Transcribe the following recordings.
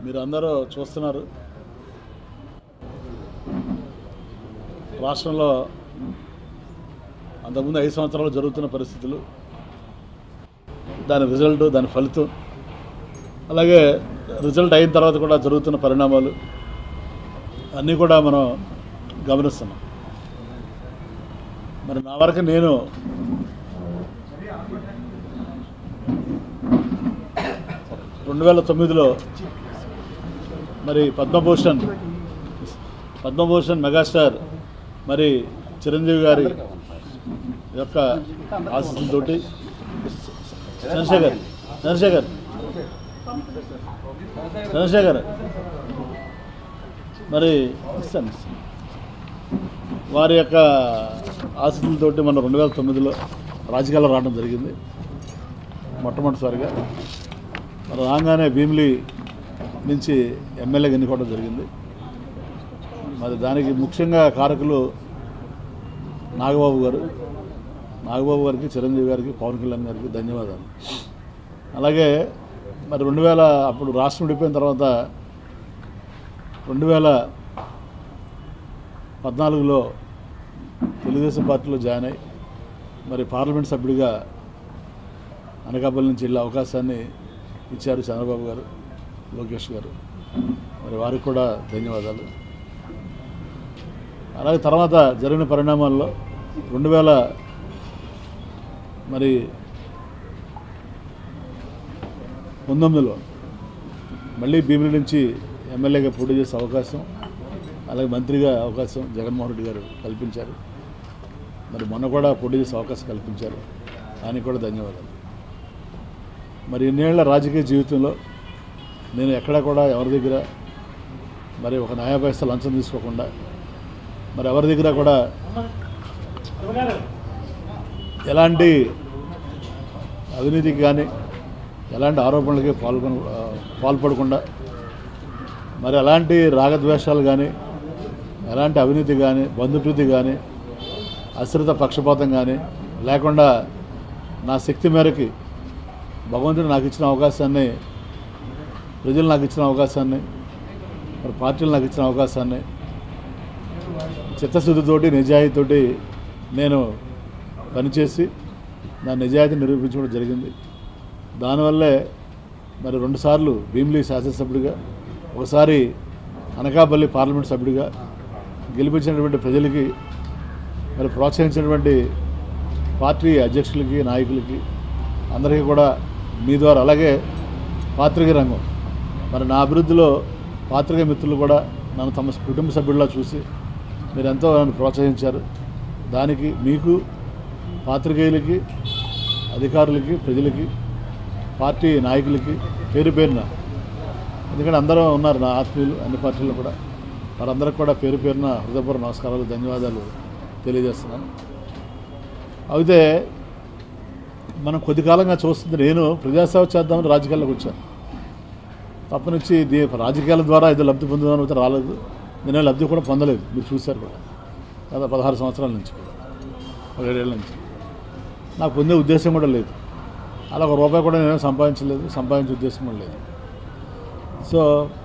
మీరు అందరూ చూస్తున్నారు రాష్ట్రంలో అంతకుముందు 5 సంవత్సరాలు జరుగుతున్న పరిస్థితులు, దాని రిజల్ట్, దాని ఫలితం, అలాగే రిజల్ట్ అయిన తర్వాత కూడా జరుగుతున్న పరిణామాలు అన్నీ కూడా మనం గమనిస్తున్నాం. మరి నా వరకు నేను 2009లో మరి పద్మభూషణ్ మెగాస్టార్ మరి చిరంజీవి గారి యొక్క ఆశీస్సులతోటి చంద్రశేఖర్ మరి వారి యొక్క ఆశీస్సులతోటి మనం 2009లో రాజకీయాల్లో రావడం జరిగింది. మొట్టమొదటిసారిగా మరి రాగానే భీమిలి నుంచి ఎమ్మెల్యేగా ఎన్నుకోవడం జరిగింది. మరి దానికి ముఖ్యంగా కారకులు నాగబాబు గారికి, చిరంజీవి గారికి, పవన్ కళ్యాణ్ గారికి ధన్యవాదాలు. అలాగే మరి 2000 అప్పుడు రాష్ట్రం విడిపోయిన తర్వాత 2014లో తెలుగుదేశం పార్టీలో జాయిన్ అయ్యి మరి పార్లమెంట్ సభ్యుడిగా అనకాపల్లి నుంచి వెళ్ళే అవకాశాన్ని ఇచ్చారు చంద్రబాబు గారు, లోకేష్ గారు. మరి వారికి కూడా ధన్యవాదాలు. అలాగే తర్వాత జరిగిన పరిణామాల్లో 2019లో మళ్ళీ భీమిలి నుంచి ఎమ్మెల్యేగా పోటీ చేసే అవకాశం, అలాగే మంత్రిగా అవకాశం జగన్మోహన్ రెడ్డి గారు కల్పించారు. మరి మొన్న కూడా పోటీ చేసే అవకాశం కల్పించారు, దానికి కూడా ధన్యవాదాలు. మరి ఇన్నేళ్ల రాజకీయ జీవితంలో నేను ఎక్కడా కూడా ఎవరి దగ్గర మరి ఒక న్యాయ పైసా లంచం తీసుకోకుండా, మరి ఎవరి దగ్గర కూడా ఎలాంటి అవినీతికి కానీ ఎలాంటి ఆరోపణలకి పాల్పడకుండా, మరి ఎలాంటి రాగద్వేషాలు కానీ, ఎలాంటి అవినీతి కానీ, బంధుప్రీతి కానీ, అశ్రిత పక్షపాతం కానీ లేకుండా నా శక్తి మేరకి భగవంతుడు నాకు ఇచ్చిన అవకాశాన్ని, ప్రజలు నాకు ఇచ్చిన అవకాశాన్ని, మరి పార్టీలు నాకు ఇచ్చిన అవకాశాన్ని చిత్తశుద్ధితోటి, నిజాయితీతోటి నేను పనిచేసి నా నిజాయితీ నిరూపించడం జరిగింది. దానివల్లే మరి 2 సార్లు భీమిలి శాసనసభ్యుడిగా, ఒకసారి అనకాపల్లి పార్లమెంట్ సభ్యుడిగా గెలిపించినటువంటి ప్రజలకి, మరి ప్రోత్సహించినటువంటి పార్టీ అధ్యక్షులకి, నాయకులకి అందరికీ కూడా మీ ద్వారా, అలాగే పాత్రికేయ రంగం మరి నా అభివృద్ధిలో పాత్రికేయ మిత్రులు కూడా నన్ను తమ కుటుంబ సభ్యుల్లా చూసి మీరు ఎంతో నన్ను ప్రోత్సహించారు. దానికి మీకు, పాత్రికేయులకి, అధికారులకి, ప్రజలకి, పార్టీ నాయకులకి పేరు పేరున, ఎందుకంటే అందరూ ఉన్నారు నా ఆత్మీయులు అన్ని పార్టీల్లో కూడా, వారందరికీ కూడా పేరు పేరున హృదయపూర్వక నమస్కారాలు, ధన్యవాదాలు తెలియజేస్తున్నాను. అయితే మనం కొద్ది కాలంగా చూస్తుంది, నేను ప్రజాసేవ చేద్దామని రాజకీయాల్లోకి వచ్చాను. తప్పనిచ్చి రాజకీయాల ద్వారా ఏదో లబ్ధి పొందుదామని అయితే రాలేదు. నేనే లబ్ధి కూడా పొందలేదు, మీరు చూశారు కూడా. గత 16 సంవత్సరాల నుంచి, 17 ఏళ్ళ నుంచి నాకు పొందే ఉద్దేశం కూడా లేదు. అలా ₹1 కూడా నేనే సంపాదించలేదు, సంపాదించే ఉద్దేశం కూడా లేదు. సో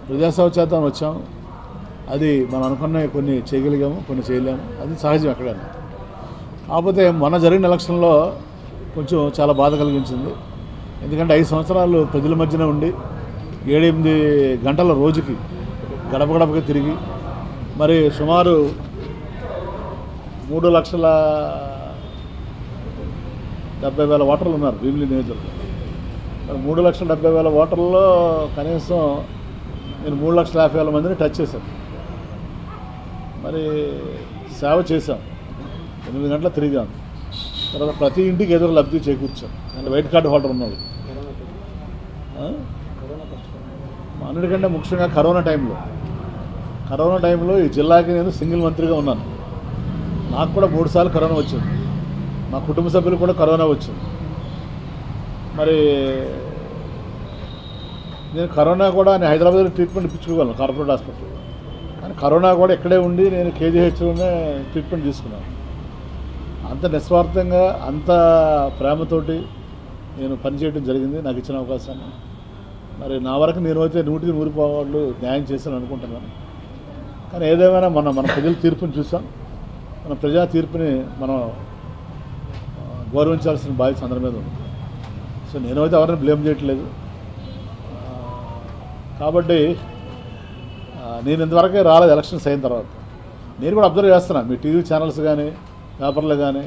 ప్రజాసేవ చేద్దామని వచ్చాము. అది మనం అనుకున్న కొన్ని చేయగలిగాము, కొన్ని చేయలేము, అది సహజం ఎక్కడైనా. కాకపోతే మొన్న జరిగిన ఎలక్షన్లో కొంచెం చాలా బాధ కలిగించింది. ఎందుకంటే 5 సంవత్సరాలు ప్రజల మధ్యన ఉండి 7-8 గంటల రోజుకి గడప గడపకి తిరిగి మరి సుమారు 3,70,000 ఓటర్లు ఉన్నారు భీమిలి నియోజకవర్గంలో. మరి 3,70,000 ఓటర్లలో కనీసం నేను 3,50,000 మందిని టచ్ చేశాను. మరి సేవ చేశాం, 8 గంటలు తిరిగాను. తర్వాత ప్రతి ఇంటికి ఏదో లబ్ధి చేకూర్చాం. అంటే వైట్ కార్డు హోల్డర్ ఉన్నది. అన్నిటికంటే ముఖ్యంగా కరోనా టైంలో ఈ జిల్లాకి నేను సింగిల్ మంత్రిగా ఉన్నాను. నాకు కూడా 3 సార్లు కరోనా వచ్చింది, మా కుటుంబ సభ్యులు కూడా కరోనా వచ్చింది. మరి నేను కరోనా కూడా నేను హైదరాబాద్లో ట్రీట్మెంట్ ఇప్పించుకోగలను కార్పొరేట్ హాస్పిటల్లో, కానీ కరోనా కూడా ఇక్కడే ఉండి నేను కేజీహెచ్లోనే ట్రీట్మెంట్ తీసుకున్నాను. అంత నిస్వార్థంగా, అంత ప్రేమతోటి నేను పనిచేయడం జరిగింది నాకు ఇచ్చిన అవకాశాన్ని. మరి నా వరకు నేను అయితే 100% పాళ్ళు న్యాయం చేశాను అనుకుంటున్నాను. కానీ ఏదేమైనా మన ప్రజల తీర్పుని చూసాం. మన ప్రజా తీర్పుని మనం గౌరవించాల్సిన బాధ్యత అందరి మీద ఉంది. సో నేనైతే ఎవరిని బ్లేమ్ చేయట్లేదు. కాబట్టి నేను ఇంతవరకే రాలేదు ఎలక్షన్స్ అయిన తర్వాత. నేను కూడా అబ్జర్వ్ చేస్తున్నాను, మీ టీవీ ఛానల్స్ కానీ, పేపర్లు కానీ,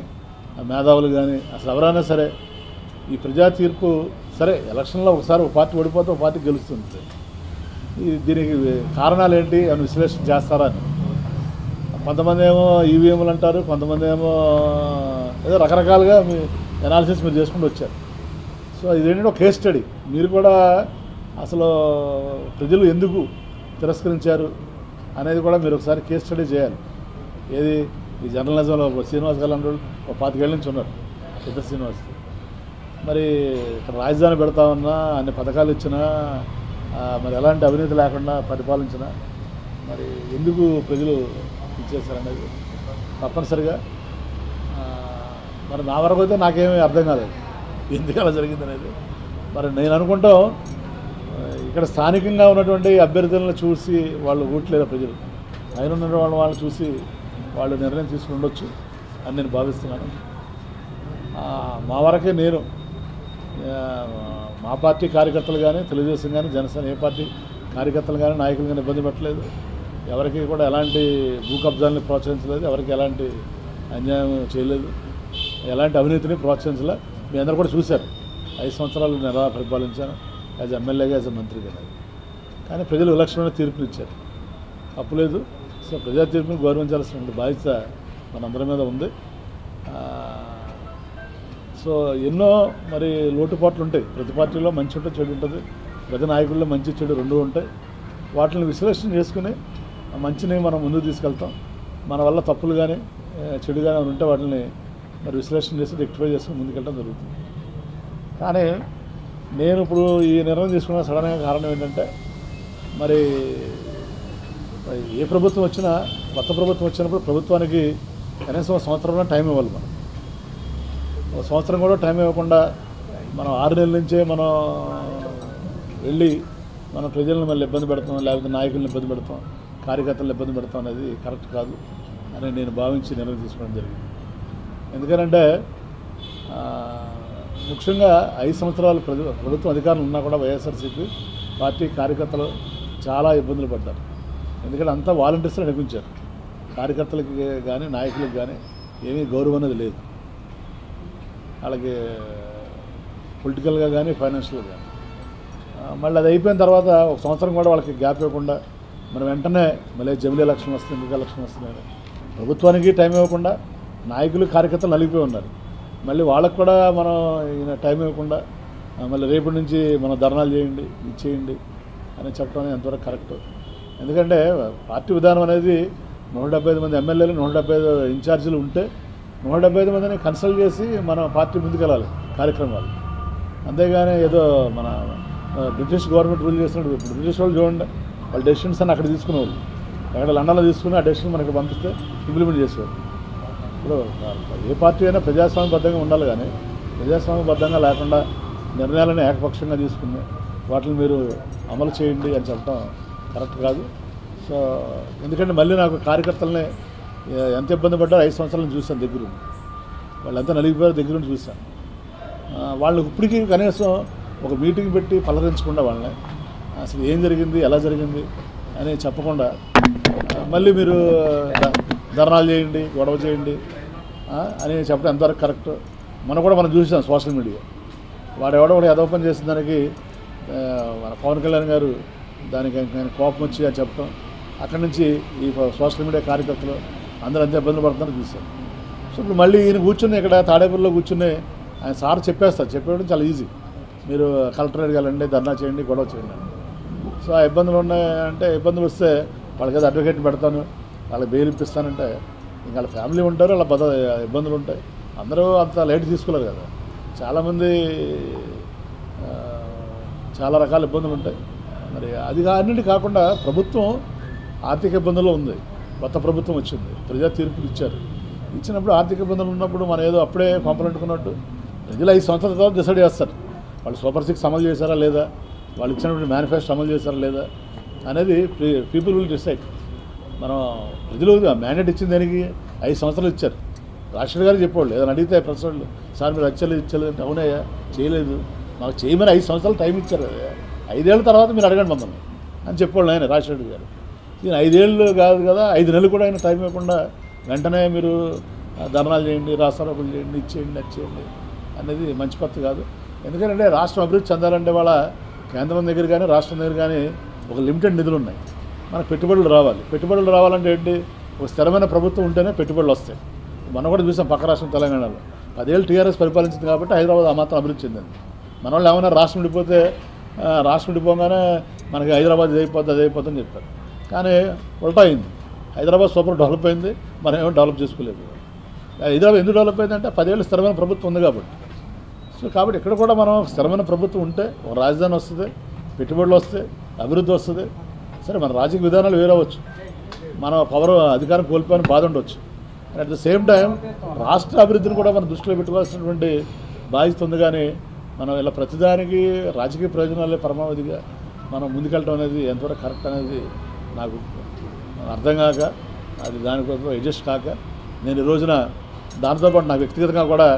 మేధావులు కానీ, అసలు ఎవరైనా సరే ఈ ప్రజా తీర్పు సరే ఎలక్షన్లో ఒకసారి ఒక పార్టీ ఓడిపోతే ఒక పార్టీ గెలుస్తుంది. దీనికి కారణాలు ఏంటి అని విశ్లేషణ చేస్తారా అని. కొంతమంది ఏమో ఈవీఎంలు అంటారు, కొంతమంది ఏమో ఏదో రకరకాలుగా మీ అనాలిసిస్ మీరు చేసుకుంటూ వచ్చారు. సో ఇదేంటంటే ఒక కేస్ స్టడీ. మీరు కూడా అసలు ప్రజలు ఎందుకు తిరస్కరించారు అనేది కూడా మీరు ఒకసారి కేస్ స్టడీ చేయాలి. ఏది ఈ జర్నలిజంలో శ్రీనివాస్ గారు అన్నారు, ఒక 25 ఏళ్ళ నుంచి ఉన్నారు పెద్ద శ్రీనివాస్. మరి ఇక్కడ రాజధాని పెడతామన్నా, అన్ని పథకాలు ఇచ్చినా, మరి ఎలాంటి అవినీతి లేకుండా పరిపాలించినా మరి ఎందుకు ప్రజలు ఇచ్చేస్తారనేది తప్పనిసరిగా మరి నా వరకు అయితే నాకేమీ అర్థం కాలేదు ఎందుకు అలా జరిగింది అనేది. మరి నేను అనుకుంటాం ఇక్కడ స్థానికంగా ఉన్నటువంటి అభ్యర్థులను చూసి వాళ్ళు ఓట్లేరు ప్రజలు, ఆయన ఉన్న వాళ్ళని చూసి వాళ్ళు నిర్ణయం తీసుకుని ఉండొచ్చు అని నేను భావిస్తున్నాను. మా వరకే నేను మా పార్టీ కార్యకర్తలు కానీ, తెలుగుదేశం కానీ, జనసేన ఏ పార్టీ కార్యకర్తలు కానీ, నాయకులు కానీ ఇబ్బంది పెట్టలేదు. ఎవరికి కూడా ఎలాంటి భూ కబ్జాలని ప్రోత్సహించలేదు, ఎవరికి ఎలాంటి అన్యాయం చేయలేదు, ఎలాంటి అవినీతిని ప్రోత్సహించలేదు. మీ అందరూ కూడా చూశారు 5 సంవత్సరాలు నేను ఎలా పరిపాలించాను యాజ్ ఎమ్మెల్యేగా, యాజ్ మంత్రిగా. కానీ ప్రజలు విలక్షణమైన తీర్పులు ఇచ్చారు, తప్పులేదు. సో ప్రజా తీర్పుని గౌరవించాల్సిన బాధ్యత మనందరి మీద ఉంది. సో ఎన్నో మరి లోటుపాట్లు ఉంటాయి, ప్రతి పార్టీలో మంచి ఉంటుంది, చెడు ఉంటుంది, ప్రతి నాయకుల్లో మంచి చెడు రెండూ ఉంటాయి. వాటిని విశ్లేషణ చేసుకుని ఆ మంచిని మనం ముందుకు తీసుకెళ్తాం. మన వల్ల తప్పులు కానీ చెడు కానీ ఉంటే వాటిని మరి విశ్లేషణ చేసి రెక్టిఫై చేసుకుని ముందుకెళ్ళడం జరుగుతుంది. కానీ నేను ఇప్పుడు ఈ నిర్ణయం తీసుకున్న సడన్గా కారణం ఏంటంటే, మరి ఏ ప్రభుత్వం వచ్చినా, కొత్త ప్రభుత్వం వచ్చినప్పుడు ప్రభుత్వానికి కనీసం 1 సంవత్సరంలో టైం ఇవ్వాలి. మనం 1 సంవత్సరం కూడా టైం ఇవ్వకుండా మనం 6 నెలల నుంచే మనం వెళ్ళి మన ప్రజలను మళ్ళీ ఇబ్బంది పెడతాం, లేకపోతే నాయకులను ఇబ్బంది పెడతాం, కార్యకర్తలను ఇబ్బంది పెడతాం అనేది కరెక్ట్ కాదు అని నేను భావించి నిర్ణయం తీసుకోవడం జరిగింది. ఎందుకంటే ముఖ్యంగా 5 సంవత్సరాలు ప్రభుత్వం అధికారులు ఉన్నా కూడా వైఎస్ఆర్సీపీ పార్టీ కార్యకర్తలు చాలా ఇబ్బందులు పడ్డారు. ఎందుకంటే అంతా వాలంటీర్స్ నడిపించారు. కార్యకర్తలకి కానీ, నాయకులకు కానీ ఏమీ గౌరవం అనేది లేదు. వాళ్ళకి పొలిటికల్గా కానీ, ఫైనాన్షియల్గా కానీ. మళ్ళీ అది అయిపోయిన తర్వాత 1 సంవత్సరం కూడా వాళ్ళకి గ్యాప్ ఇవ్వకుండా మనం వెంటనే మళ్ళీ జమిలీ ఎలక్షన్ వస్తుంది, ఇంకా ఎలక్షన్ వస్తున్నాయి. ప్రభుత్వానికి టైం ఇవ్వకుండా నాయకులు, కార్యకర్తలు నలిగిపోయి ఉన్నారు. మళ్ళీ వాళ్ళకు కూడా మనం టైం ఇవ్వకుండా మళ్ళీ రేపటి నుంచి మనం ధర్నాలు చేయండి, ఇది చేయండి అని చెప్పడం ఎంతవరకు కరెక్ట్. ఎందుకంటే పార్టీ విధానం అనేది 175 మంది ఎమ్మెల్యేలు, 175 ఇన్ఛార్జీలు ఉంటే 175 మందిని కన్సల్ట్ చేసి మన పార్టీ ముందుకెళ్ళాలి కార్యక్రమాలు. అంతేగాని ఏదో మన బ్రిటిష్ గవర్నమెంట్ రూల్ చేసినట్టు. ఇప్పుడు బ్రిటిష్ వాళ్ళు చూడండి, వాళ్ళ డెసిషన్స్ అని అక్కడ తీసుకునేవాళ్ళు, అక్కడ లండన్లో తీసుకుని ఆ డెసిషన్ మనకి పంపిస్తే ఇంప్లిమెంట్ చేసేవాళ్ళు. ఇప్పుడు ఏ పార్టీ అయినా ప్రజాస్వామ్యబద్ధంగా ఉండాలి, కానీ ప్రజాస్వామ్యబద్ధంగా లేకుండా నిర్ణయాలను ఏకపక్షంగా తీసుకుని వాటిని మీరు అమలు చేయండి అని చెప్పడం కరెక్ట్ కాదు. సో ఎందుకంటే మళ్ళీ నాకు కార్యకర్తలనే ఎంత ఇబ్బంది పడ్డారో 5 సంవత్సరాలను చూశాను దగ్గరుండి. వాళ్ళంతా నలిగిపోయారు, దగ్గరుండి చూశాను. వాళ్ళు ఇప్పటికీ కనీసం ఒక మీటింగ్ పెట్టి పలకరించకుండా వాళ్ళని అసలు ఏం జరిగింది, ఎలా జరిగింది అని చెప్పకుండా మళ్ళీ మీరు ధర్నాలు చేయండి, గొడవ చేయండి అని చెప్పడం ఎంతవరకు కరెక్ట్. మనం చూసాం సోషల్ మీడియా. వాడెవడో కూడా ఏదో పని చేసిన దానికి మన పవన్ కళ్యాణ్ గారు దానికి ఆయన కోపం వచ్చి అని చెప్పడం, అక్కడి నుంచి ఈ సోషల్ మీడియా కార్యకర్తలు అందరూ అంతే ఇబ్బందులు పడుతున్నారని చూశారు. సో ఇప్పుడు మళ్ళీ ఈయన కూర్చుని ఇక్కడ తాడేపల్లిలో కూర్చుని ఆయన సార్ చెప్పేస్తారు, చెప్పేయడం చాలా ఈజీ. మీరు కలెక్టరేట్కి వెళ్ళండి, ధర్నా చేయండి, గొడవ చేయండి. సో ఆ ఇబ్బందులు ఉన్నాయంటే, ఇబ్బందులు వస్తే వాళ్ళకి ఏదో అడ్వకేట్ పెడతాను, వాళ్ళకి బెయిల్ ఇప్పిస్తానంటే ఇంకా వాళ్ళ ఫ్యామిలీ ఉంటారు, వాళ్ళ ఇబ్బందులు ఉంటాయి. అందరూ అంత లేట్ తీసుకోలేరు కదా. చాలామంది చాలా రకాల ఇబ్బందులు ఉంటాయి. మరి అది అన్నింటి కాకుండా ప్రభుత్వం ఆర్థిక ఇబ్బందుల్లో ఉంది. కొత్త ప్రభుత్వం వచ్చింది, ప్రజా తీర్పులు ఇచ్చారు. ఇచ్చినప్పుడు ఆర్థిక ఇబ్బందులు ఉన్నప్పుడు మనం ఏదో అప్పుడే పంపలంటుకున్నట్టు ప్రజలు 5 సంవత్సరాల తర్వాత డిసైడ్ చేస్తారు వాళ్ళు సూపర్ 6 అమలు చేశారా లేదా, వాళ్ళు ఇచ్చినటువంటి మేనిఫెస్టో అమలు చేశారా లేదా అనేది పీపుల్ విల్ డిసైడ్. మనం ప్రజలు మ్యాండేట్ ఇచ్చిన దానికి 5 సంవత్సరాలు ఇచ్చారు. రాష్ట్రపతి గారు చెప్పేవాళ్ళు ఏదైనా అడిగితే ప్రెస్ వాళ్ళు, సార్ మీరు ఇచ్చలేదు అంటే అవునయ్యా చేయలేదు, మాకు చేయమని 5 సంవత్సరాలు టైం ఇచ్చారు కదా, 5 ఏళ్ళ తర్వాత మీరు అడగండి మమ్మల్ని అని చెప్పేవాళ్ళు ఆయన రాష్ట్రపతి గారు. ఈయన 5 ఏళ్ళు కాదు కదా, 5 నెలలు కూడా ఆయన టైం ఇవ్వకుండా వెంటనే మీరు ధర్నాలు చేయండి, రాస్తారోపణలు చేయండి, ఇచ్చేయండి, నచ్చేయండి అనేది మంచి పద్ధతి కాదు. ఎందుకంటే రాష్ట్రం అభివృద్ధి చెందాలంటే వాళ్ళ కేంద్రం దగ్గర కానీ రాష్ట్రం దగ్గర కానీ ఒక లిమిటెడ్ నిధులు ఉన్నాయి. మనకు పెట్టుబడులు రావాలి. పెట్టుబడులు రావాలంటే ఏంటి, ఒక స్థిరమైన ప్రభుత్వం ఉంటేనే పెట్టుబడులు వస్తాయి. మనం కూడా చూసాం పక్క రాష్ట్రం తెలంగాణలో 10 ఏళ్ళు టీఆర్ఎస్ పరిపాలించింది కాబట్టి హైదరాబాద్ ఆ మాత్రం అభివృద్ధి చెందింది. మన వాళ్ళు ఏమైనా రాష్ట్రం విడిపోగానే మనకి హైదరాబాద్ ఇది అయిపోద్ది అని చెప్పారు. కానీ ఉల్టా అయింది. హైదరాబాద్ సూపర్ డెవలప్ అయింది, మనం ఏమో డెవలప్ చేసుకోలేదు. హైదరాబాద్ ఎందుకు డెవలప్ అయిందంటే 10 ఏళ్ళు స్థిరమైన ప్రభుత్వం ఉంది కాబట్టి. సో కాబట్టి ఇక్కడ కూడా మనం స్థిరమైన ప్రభుత్వం ఉంటే ఒక రాజధాని వస్తుంది, పెట్టుబడులు వస్తాయి, అభివృద్ధి వస్తుంది. సరే మన రాజకీయ విధానాలు వేరవచ్చు, మనం అధికారం కోల్పోయిన బాధ ఉండవచ్చు. అట్ ద సేమ్ టైం రాష్ట్ర అభివృద్ధిని కూడా మనం దృష్టిలో పెట్టుకోవాల్సినటువంటి బాధ్యత ఉంది. కానీ మనం ఇలా ప్రతిదానికి రాజకీయ ప్రయోజనాలే పరమావధిగా మనం ముందుకెళ్ళడం అనేది ఎంతవరకు కరెక్ట్ అనేది నాకు అర్థం కాక, అది దానికోసం అడ్జస్ట్ కాక నేను ఈ రోజున దాంతోపాటు నాకు వ్యక్తిగతంగా కూడా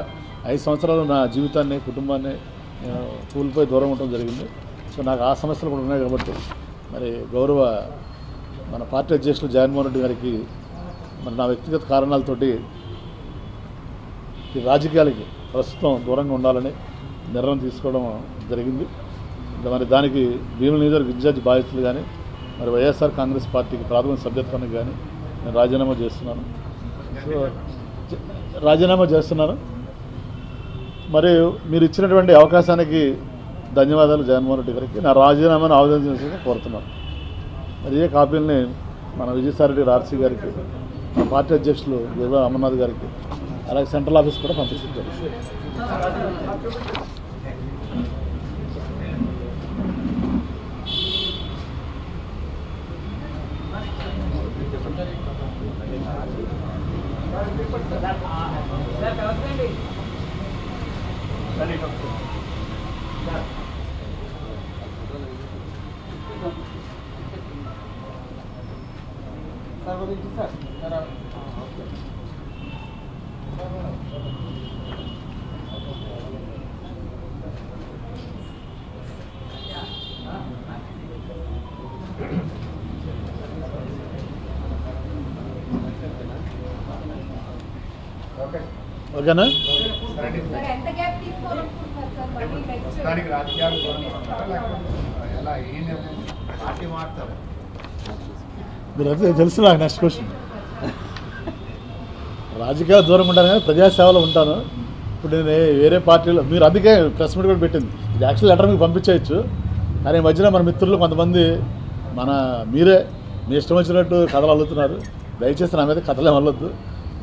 5 సంవత్సరాలు నా జీవితాన్ని కుటుంబాన్ని కూలిపోయి దూరం ఉండడం జరిగింది. సో నాకు ఆ సమస్యలు కూడా ఉన్నాయి కాబట్టి మరి గౌరవ మన పార్టీ అధ్యక్షులు జగన్మోహన్ రెడ్డి గారికి మరి నా వ్యక్తిగత కారణాలతోటి ఈ రాజకీయాలకి ప్రస్తుతం దూరంగా ఉండాలని నిర్ణయం తీసుకోవడం జరిగింది. మరి దానికి భీముల నియోజకవర్గ ఇన్ఛార్జ్ బాధ్యతలు కానీ మరి వైఎస్ఆర్ కాంగ్రెస్ పార్టీకి ప్రాథమిక సభ్యత్వానికి కానీ నేను రాజీనామా చేస్తున్నాను. మరి మీరు ఇచ్చినటువంటి అవకాశానికి ధన్యవాదాలు జగన్మోహన్ రెడ్డి గారికి. నా రాజీనామాను ఆవేదించాలని కోరుతున్నాను. మరి ఏ కాపీలని మన విజయసాయిరెడ్డి ఆర్సీ గారికి, మన పార్టీ అధ్యక్షులు యోగా అమర్నాథ్ గారికి, అలాగే సెంట్రల్ ఆఫీస్ కూడా పంపిస్తారు. ఓకేనా? మీరు అయితే తెలుసు నాకు నెక్స్ట్ క్వశ్చన్. రాజకీయాలు దూరం ఉంటాను కానీ ప్రజాసేవలో ఉంటాను. ఇప్పుడు నేను వేరే పార్టీలో మీరు అందుకే ప్రెస్ మీట్ కూడా పెట్టింది. ఇది యాక్చువల్ లెటర్ మీకు పంపించేయచ్చు. కానీ ఈ మధ్యన మన మిత్రులు కొంతమంది మీరే మీ ఇష్టం వచ్చినట్టు కథలు అల్లుతున్నారు. దయచేసి నా మీద కథలే అల్లొద్దు.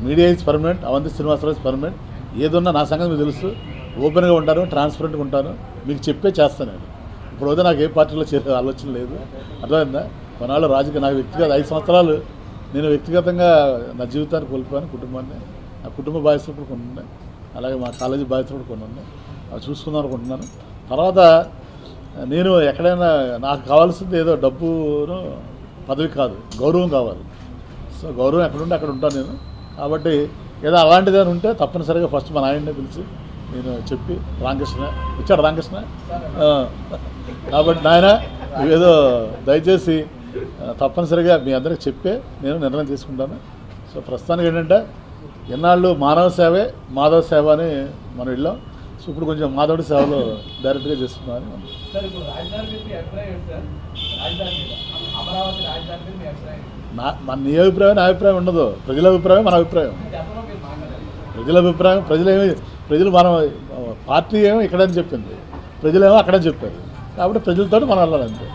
Media is permanent, Avanthi Srinivasarao is permanent. ఏదున్నా నా సంగతి మీకు తెలుసు. ఓపెన్గా ఉంటాను, ట్రాన్స్పరెంట్గా ఉంటాను, మీకు చెప్పే చేస్తాను. నేను ఇప్పుడు వద్ద నాకు ఏ పార్టీలో చేరే ఆలోచన లేదు. అర్థమైందా? కొన్నాళ్ళు రాజకీయ నాకు వ్యక్తిగత 5 సంవత్సరాలు నేను వ్యక్తిగతంగా నా జీవితాన్ని కోల్పోయాను, కుటుంబాన్ని. నా కుటుంబ బాధ్యతలు కూడా కొన్ని ఉన్నాయి, అలాగే మా కాలేజీ బాధ్యతలు కూడా కొన్ని ఉన్నాయి. అవి చూసుకుందాం అనుకుంటున్నాను. తర్వాత నేను ఎక్కడైనా నాకు కావాల్సింది ఏదో డబ్బును పదవి కాదు, గౌరవం కావాలి. సో గౌరవం ఎక్కడుంటే అక్కడ ఉంటాను నేను. కాబట్టి ఏదో అలాంటిదని ఉంటే తప్పనిసరిగా ఫస్ట్ మా నాయన్నే పిలిచి నేను చెప్పి, రామకృష్ణ వచ్చాడు, రామకృష్ణ కాబట్టి నాయన ఏదో దయచేసి తప్పనిసరిగా మీ అందరికి చెప్పే నేను నిర్ణయం తీసుకుంటాను. సో ప్రస్తుతానికి ఏంటంటే ఎన్నాళ్ళు మానవ సేవే మాధవ సేవ అని మనం వెళ్ళాం. సో ఇప్పుడు కొంచెం మాధవుడి సేవలో డైరెక్ట్గా చేస్తున్నామని. మన నీ అభిప్రాయం నా అభిప్రాయం ఉండదు. ప్రజల అభిప్రాయం మన అభిప్రాయం. ప్రజలు మనం పార్టీ ఏమో ఇక్కడని చెప్పింది, ప్రజలేమో అక్కడని చెప్పారు. కాబట్టి ప్రజలతో మనం వెళ్ళాలంటే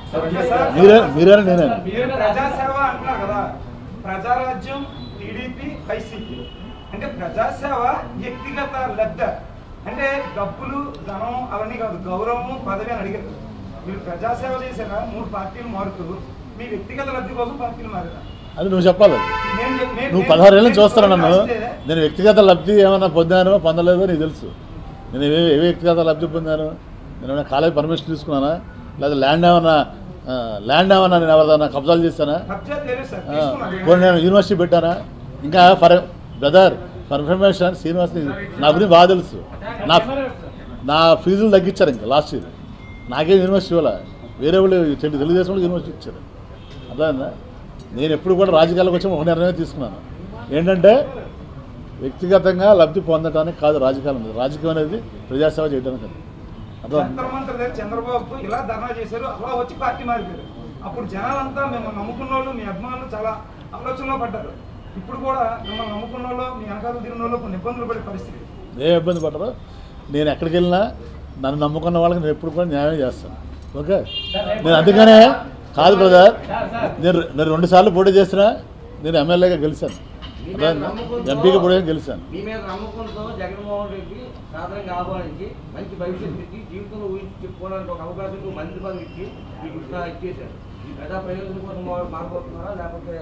మీరేనా నేనేనా? ప్రజాసేవ అంటున్నారు కదా, ప్రజారాజ్యం, టీడీపీ, వైసీపీ అంటే ప్రజాసేవ వ్యక్తిగత లబ్ధ అంటే డబ్బులు, ధనం అవన్నీ కాదు, గౌరవము, పదవి అని అడిగారు. మీరు ప్రజాసేవ చేశారా? 3 పార్టీలు మారుతూ మీ వ్యక్తిగత లబ్ధి కోసం పార్టీలు మారారా? అది నువ్వు చెప్పాలి. నువ్వు 16 ఏళ్ళని చూస్తాను నన్ను. నేను వ్యక్తిగత లబ్ధి ఏమైనా పొందానో పొందలేదో నీకు తెలుసు. నేను ఏ వ్యక్తిగత లబ్ధి పొందాను? నేను కాలేజ్ పర్మిషన్ తీసుకున్నానా? లేదా ల్యాండ్ ఏమన్నా నేను ఎవరిదన్నా కబ్జాలు చేస్తానా, కబ్జా తెలియదు సార్, తీసుకున్నాను. కొన్ని నేను యూనివర్సిటీ పెట్టానా, ఇంకా బ్రదర్ పర్ఫర్మేషన్ శ్రీనివాస్ నా గురించి బాగా తెలుసు. నా ఫీజులు తగ్గించారు ఇంకా లాస్ట్ ఇయర్. నాకేం యూనివర్సిటీ ఇవ్వాల, వేరే వాళ్ళు తెలుగుదేశం వాళ్ళు యూనివర్సిటీ ఇచ్చారు. అర్థమైందా? నేను ఎప్పుడు కూడా రాజకీయాలకు వచ్చి ఒక నిర్ణయం తీసుకున్నాను, ఏంటంటే వ్యక్తిగతంగా లబ్ధి పొందడానికి కాదు రాజకీయం. రాజకీయం అనేది ప్రజాసేవ చేయడానికి. మంత్రి దగ్గర చంద్రబాబు ఇలా ధర్నా చేశారు, అలా వచ్చి పార్టీ మారిపోయారు. అప్పుడు జనాలంతా మిమ్మల్ని నమ్ముకున్న వాళ్ళు, మీ అభిమానులు చాలా ఆలోచనలో పడ్డారు. ఇప్పుడు కూడా మిమ్మల్ని నమ్ముకున్న వాళ్ళు, మీ వెనకాల తిరిగిన వాళ్ళు కొన్ని ఇబ్బందులు పడే పరిస్థితి. ఏ ఇబ్బంది పడరు. నేను ఎక్కడికి వెళ్ళినా నన్ను నమ్ముకున్న వాళ్ళకి నేను ఎప్పుడు కూడా న్యాయం చేస్తాను. ఓకే, నేను అందుకనే కాదు బ్రదర్, నేను 2 సార్లు పోటీ చేసినా నేను ఎమ్మెల్యేగా గెలిచాను, ఎంపీగా పోటీ గెలిచాను. మీ మీద నమ్మకంతో జగన్మోహన్ రెడ్డి సాధారణంగా ఆహ్వానించి మంచి భవిష్యత్తు ఇచ్చి జీవితంలో ఊహించి చెప్పుకోవడానికి ఒక అవకాశం మంత్రి పదవి ఇచ్చి మీకు ఇచ్చేశారు. ఈ ప్రజా ప్రయోజనం కోసం మారిపోతున్నారా లేకపోతే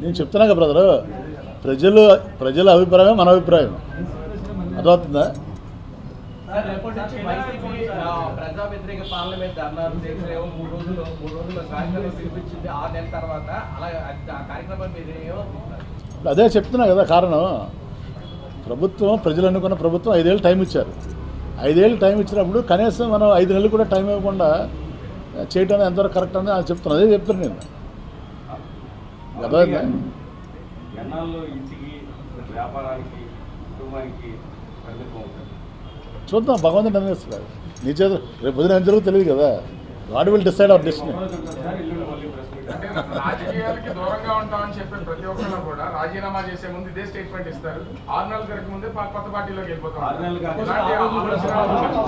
నేను చెప్తున్నా కదా బ్రదరు, ప్రజల అభిప్రాయం మన అభిప్రాయం. అర్థమవుతుందా? ప్రజా వ్యతిరేక పాలన మీద ధర్నాలు చేసేమో 3 రోజులు కార్యక్రమం పిలిపించింది 6 నెలల తర్వాత. అలా ఆ కార్యక్రమం మీద అదే చెప్తున్నా కదా కారణం. ప్రభుత్వం, ప్రజలు అనుకున్న ప్రభుత్వం 5 ఏళ్ళు టైం ఇచ్చారు. 5 ఏళ్ళు టైం ఇచ్చినప్పుడు కనీసం మనం 5 నెలలు కూడా టైం ఇవ్వకుండా చేయటం ఎంతవరకు కరెక్ట్ అని అది చెప్తున్నాను. అదే చెప్తాను నేను. అదే చూద్దాం, భగవంతుడు నిర్ణయిస్తున్నాడు. నీ చేత రేపు పొద్దున ఏం జరుగుతుందో తెలియదు కదా. God will decide our destiny. రాజకీయాలకి దూరంగా ఉంటామని చెప్పే ప్రతి ఒక్కరు కూడా రాజీనామా చేసే ముందు ఇదే స్టేట్మెంట్ ఇస్తారు. 6 నెలల వరకు ముందే కొత్త పార్టీలోకి వెళ్ళిపోతాం.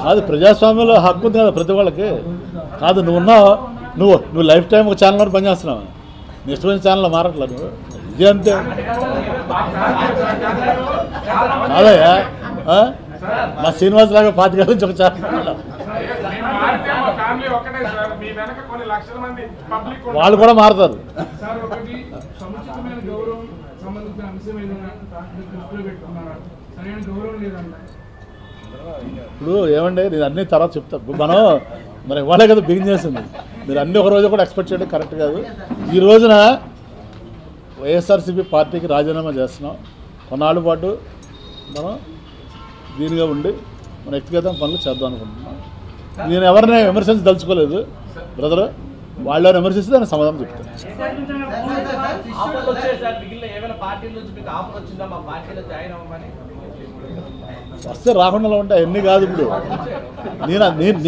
కాదు, ప్రజాస్వామ్యంలో హక్కు ఉంది కదా ప్రతి వాళ్ళకి. కాదు, నువ్వు లైఫ్ టైం ఒక ఛానల్లో పనిచేస్తున్నావు, నీ ఇష్టమైన ఛానల్లో మారట్లేదు నువ్వు. ఇది అంతే కాదయ్యా. మా శ్రీనివాస్ లాగా 25 నుంచి ఒక ఛానల్, వాళ్ళు కూడా మారుతారు. ఇప్పుడు ఏమండి, నేను అన్ని తర్వాత చెప్తాను. మరి ఇవాళే కదా బిగిన్ చేసింది. మీరు అన్ని ఒక రోజు కూడా ఎక్స్పెక్ట్ చేయడం కరెక్ట్ కాదు. ఈ రోజున వైఎస్ఆర్సీపీ పార్టీకి రాజీనామా చేస్తున్నాం. కొన్నాళ్ళ పాటు మనం దీనిగా ఉండి మన వ్యక్తిగత పనులు చేద్దాం అనుకుంటున్నాం. నేను ఎవరిని విమర్శించదలుచుకోలేదు బ్రదర్. వాళ్ళు విమర్శిస్తే దానికి సమాధానం చెప్తాను. వస్తే రాకుండా ఉంటాయి ఎన్ని కాదు. ఇప్పుడు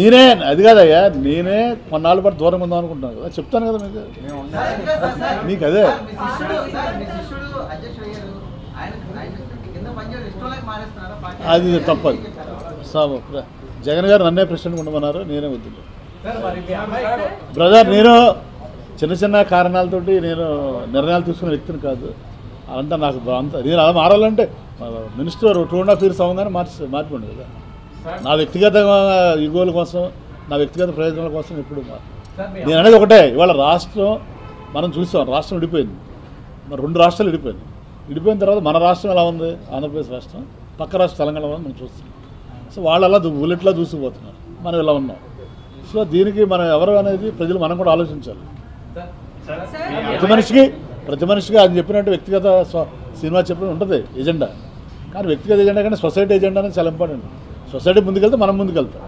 నేనే అది కాదయ్యా, నేనే కొన్నాళ్ళ పాటు దూరం ఉందాం అనుకుంటున్నాను కదా, చెప్తాను కదా మీకు అదే. అది తప్పదు. జగన్ గారు నన్నే ప్రెసిడెంట్ ఉండమన్నారు, నేనే వద్దు బ్రదర్. నేను చిన్న కారణాలతోటి నేను నిర్ణయాలు తీసుకునే వ్యక్తిని కాదు. అంతా నాకు నేను అలా మారాలంటే మినిస్టర్ 2.5 years అవ్వగానే మార్చిపోండి కదా. నా వ్యక్తిగత ఈగోల కోసం, నా వ్యక్తిగత ప్రయోజనాల కోసం ఎప్పుడు నేను అనేది ఒకటే. ఇవాళ రాష్ట్రం మనం చూసాం, రాష్ట్రం విడిపోయింది. మరి 2 రాష్ట్రాలు విడిపోయిన తర్వాత మన రాష్ట్రం ఎలా ఉంది, ఆంధ్రప్రదేశ్ రాష్ట్రం, పక్క రాష్ట్రం తెలంగాణ మనం చూస్తున్నాం. సో వాళ్ళు అలా బుల్లెట్లా దూసుకుపోతున్నారు, మనం ఇలా ఉన్నాం. సో దీనికి మనం ఎవరు అనేది ప్రజలు మనం కూడా ఆలోచించాలి. ప్రతి మనిషికి అది చెప్పినట్టు వ్యక్తిగత సినిమా చెప్పిన ఉంటుంది ఎజెండా, కానీ వ్యక్తిగత ఎజెండా కానీ సొసైటీ ఎజెండా అనేది చాలా ఇంపార్టెంట్. సొసైటీ ముందుకెళ్తే మనం ముందుకెళ్తాం.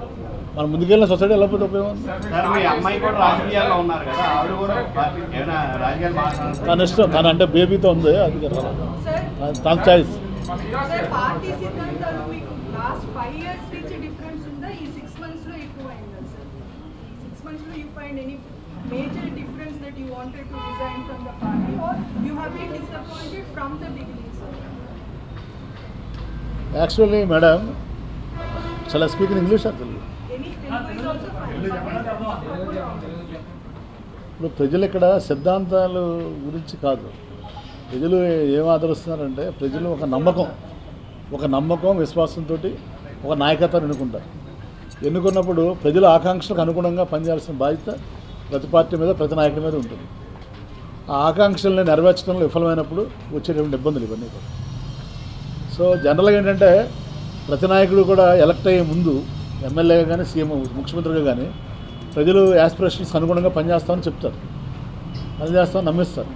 మనం ముందుకెళ్ళిన సొసైటీ ఎలా పోతే ఉపయోగం. తన ఇష్టం, తన అంటే బేబీతో ఉంది, అది తన choice. major difference that you wanted to resign from the party, or you have been disappointed from the beginning, sir? Actually, madam, shall I speak in English or Telugu? Any Telugu is also fine. ఇప్పుడు ప్రజలు ఇక్కడ సిద్ధాంతాలు గురించి కాదు, ప్రజలు ఏం ఆదరిస్తున్నారంటే ప్రజలు ఒక నమ్మకం విశ్వాసంతో ఒక నాయకత్వాన్ని ఎన్నుకుంటారు. ఎన్నుకున్నప్పుడు ప్రజల ఆకాంక్షలకు అనుగుణంగా పనిచేయాల్సిన బాధ్యత ప్రతి పార్టీ మీద, ప్రతి నాయకుడి మీద ఉంటుంది. ఆ ఆకాంక్షల్ని నెరవేర్చడంలో విఫలమైనప్పుడు వచ్చేటువంటి ఇబ్బందులు ఇవన్నీ కూడా. సో జనరల్గా ఏంటంటే ప్రతి నాయకుడు కూడా ఎలక్ట్ అయ్యే ముందు ఎమ్మెల్యేగా కానీ సీఎం ముఖ్యమంత్రిగా కానీ ప్రజలు యాస్పిరేషన్స్కి అనుగుణంగా పనిచేస్తామని చెప్తారు, పనిచేస్తామని నమ్మిస్తారు.